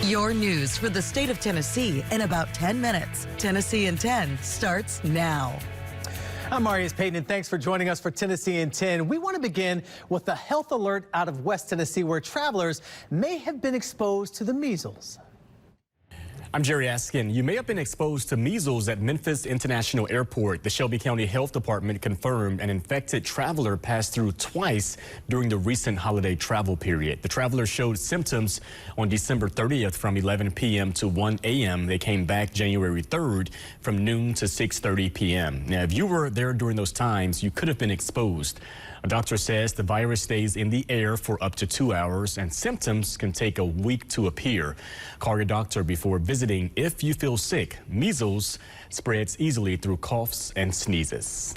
Your news for the state of Tennessee in about 10 minutes. Tennessee in 10 starts now. I'm Marius Payton, and thanks for joining us for Tennessee in 10. We want to begin with a health alert out of West Tennessee where travelers may have been exposed to the measles. I'm Jerry Askin. You may have been exposed to measles at Memphis International Airport. The Shelby County Health Department confirmed an infected traveler passed through twice during the recent holiday travel period. The traveler showed symptoms on December 30th from 11 p.m. to 1 a.m. They came back January 3rd from noon to 6:30 p.m. Now, if you were there during those times, you could have been exposed. A doctor says the virus stays in the air for up to 2 hours and symptoms can take a week to appear. Call your doctor before visiting if you feel sick. Measles spreads easily through coughs and sneezes.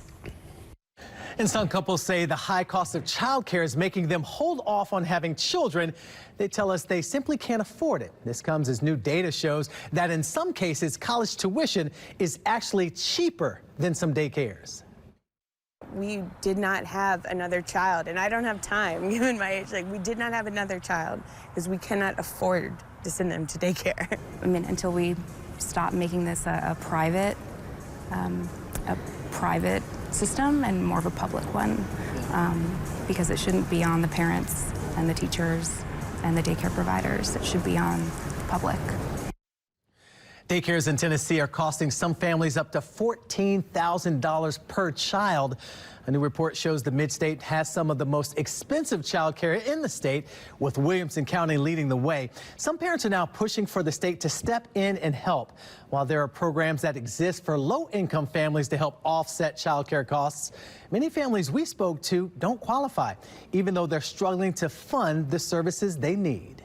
And some couples say the high cost of childcare is making them hold off on having children. They tell us they simply can't afford it. This comes as new data shows that in some cases, college tuition is actually cheaper than some daycares. We did not have another child, and I don't have time, given my age. We did not have another child because we cannot afford to send them to daycare. I mean, until we stop making this a private system and more of a public one, because it shouldn't be on the parents and the teachers and the daycare providers. It should be on the public. Daycares in Tennessee are costing some families up to $14,000 per child. A new report shows the Mid-State has some of the most expensive child care in the state, with Williamson County leading the way. Some parents are now pushing for the state to step in and help. While there are programs that exist for low-income families to help offset child care costs, many families we spoke to don't qualify, even though they're struggling to fund the services they need.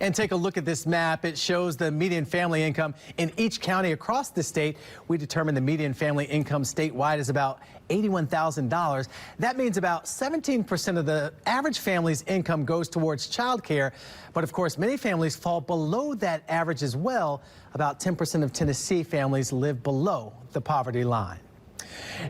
And take a look at this map. It shows the median family income in each county across the state. We determined the median family income statewide is about $81,000. That means about 17% of the average family's income goes towards child care. But of course, many families fall below that average as well. About 10% of Tennessee families live below the poverty line.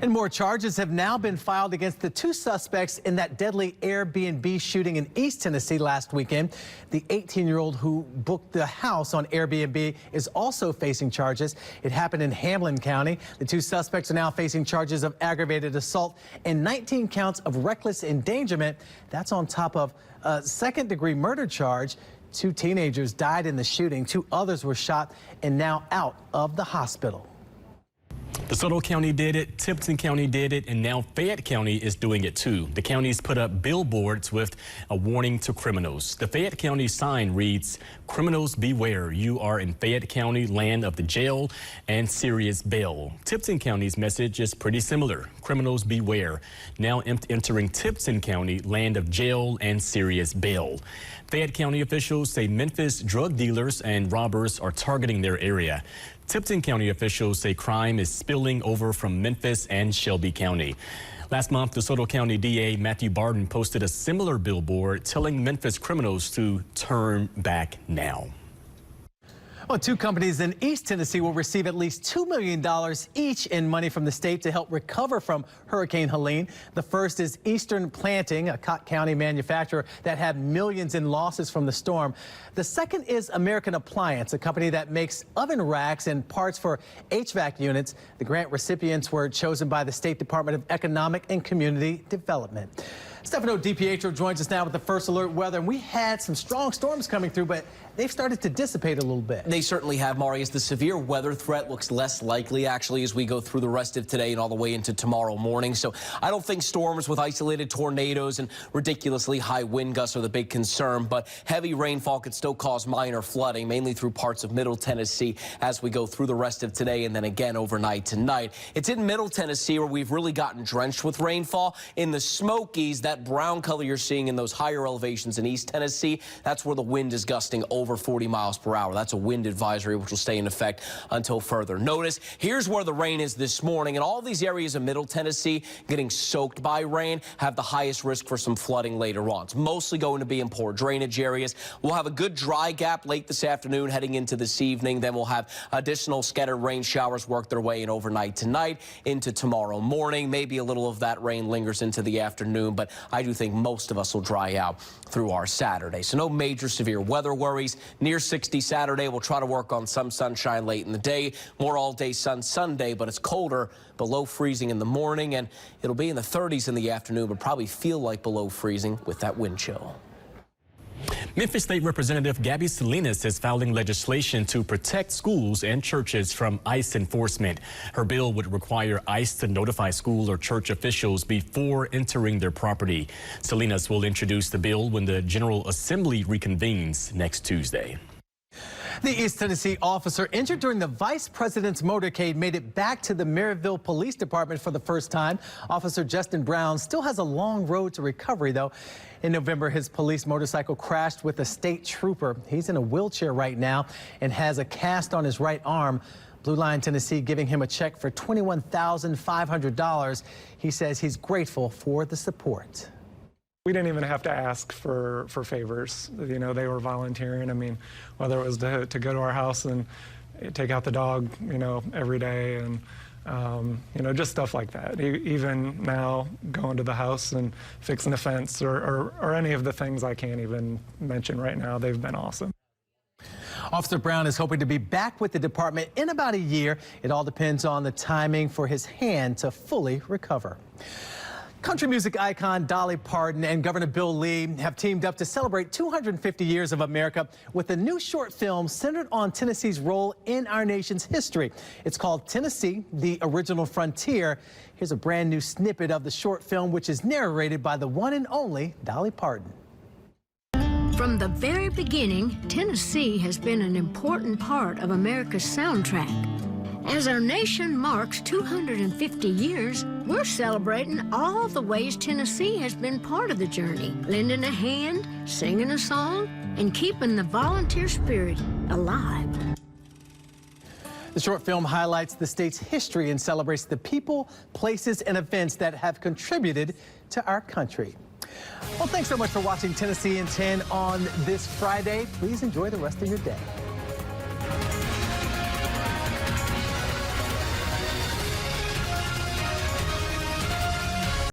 And more charges have now been filed against the two suspects in that deadly Airbnb shooting in East Tennessee last weekend. The 18-year-old who booked the house on Airbnb is also facing charges. It happened in Hamlin County. The two suspects are now facing charges of aggravated assault and 19 counts of reckless endangerment. That's on top of a second-degree murder charge. 2 teenagers died in the shooting. 2 others were shot and now out of the hospital. DeSoto County did it, Tipton County did it, and now Fayette County is doing it too. The counties put up billboards with a warning to criminals. The Fayette County sign reads, "Criminals beware, you are in Fayette County, land of the jail and serious bail." Tipton County's message is pretty similar, criminals beware. Now entering Tipton County, land of jail and serious bail. Fayette County officials say Memphis drug dealers and robbers are targeting their area. Tipton County officials say crime is spilling over from Memphis and Shelby County. Last month, DeSoto County DA Matthew Barton posted a similar billboard telling Memphis criminals to turn back now. Well, 2 companies in East Tennessee will receive at least $2 million each in money from the state to help recover from Hurricane Helene. The first is Eastern Planting, a Cott County manufacturer that had millions in losses from the storm. The second is American Appliance, a company that makes oven racks and parts for HVAC units. The grant recipients were chosen by the State Department of Economic and Community Development. Stefano DiPietro joins us now with the first alert weather. And we had some strong storms coming through, but they've started to dissipate a little bit. They certainly have, Marius. The severe weather threat looks less likely, actually, as we go through the rest of today and all the way into tomorrow morning. So I don't think storms with isolated tornadoes and ridiculously high wind gusts are the big concern, but heavy rainfall could still cause minor flooding, mainly through parts of Middle Tennessee as we go through the rest of today and then again overnight tonight. It's in Middle Tennessee where we've really gotten drenched with rainfall. In the Smokies, that brown color you're seeing in those higher elevations in East Tennessee, that's where the wind is gusting over 40 miles per hour. That's a wind advisory which will stay in effect until further notice. Here's where the rain is this morning, and all these areas of Middle Tennessee getting soaked by rain have the highest risk for some flooding later on. It's mostly going to be in poor drainage areas. We'll have a good dry gap late this afternoon heading into this evening. Then we'll have additional scattered rain showers work their way in overnight tonight into tomorrow morning. Maybe a little of that rain lingers into the afternoon, but I do think most of us will dry out through our Saturday. So no major severe weather worries. Near 60 Saturday. We'll try to work on some sunshine late in the day. More all-day sun Sunday, but it's colder, below freezing in the morning, and it'll be in the 30s in the afternoon, but probably feel like below freezing with that wind chill. Memphis State Representative Gabby Salinas is filing legislation to protect schools and churches from ICE enforcement. Her bill would require ICE to notify school or church officials before entering their property. Salinas will introduce the bill when the General Assembly reconvenes next Tuesday. The East Tennessee officer injured during the vice president's motorcade made it back to the Maryville Police Department for the first time. Officer Justin Brown still has a long road to recovery, though. In November, his police motorcycle crashed with a state trooper. He's in a wheelchair right now and has a cast on his right arm. Blue Line Tennessee giving him a check for $21,500. He says he's grateful for the support. We didn't even have to ask for favors. You know, they were volunteering. I mean, whether it was to go to our house and take out the dog, you know, every day, and you know, just stuff like that. Even now, going to the house and fixing the fence or any of the things I can't even mention right now, they've been awesome. Officer Brown is hoping to be back with the department in about a year. It all depends on the timing for his hand to fully recover. Country music icon Dolly Parton and Governor Bill Lee have teamed up to celebrate 250 years of America with a new short film centered on Tennessee's role in our nation's history. It's called Tennessee, the Original Frontier. Here's a brand new snippet of the short film, which is narrated by the one and only Dolly Parton. From the very beginning, Tennessee has been an important part of America's soundtrack. As our nation marks 250 years, we're celebrating all the ways Tennessee has been part of the journey, lending a hand, singing a song, and keeping the volunteer spirit alive. The short film highlights the state's history and celebrates the people, places, and events that have contributed to our country. Well, thanks so much for watching Tennessee in 10 on this Friday. Please enjoy the rest of your day.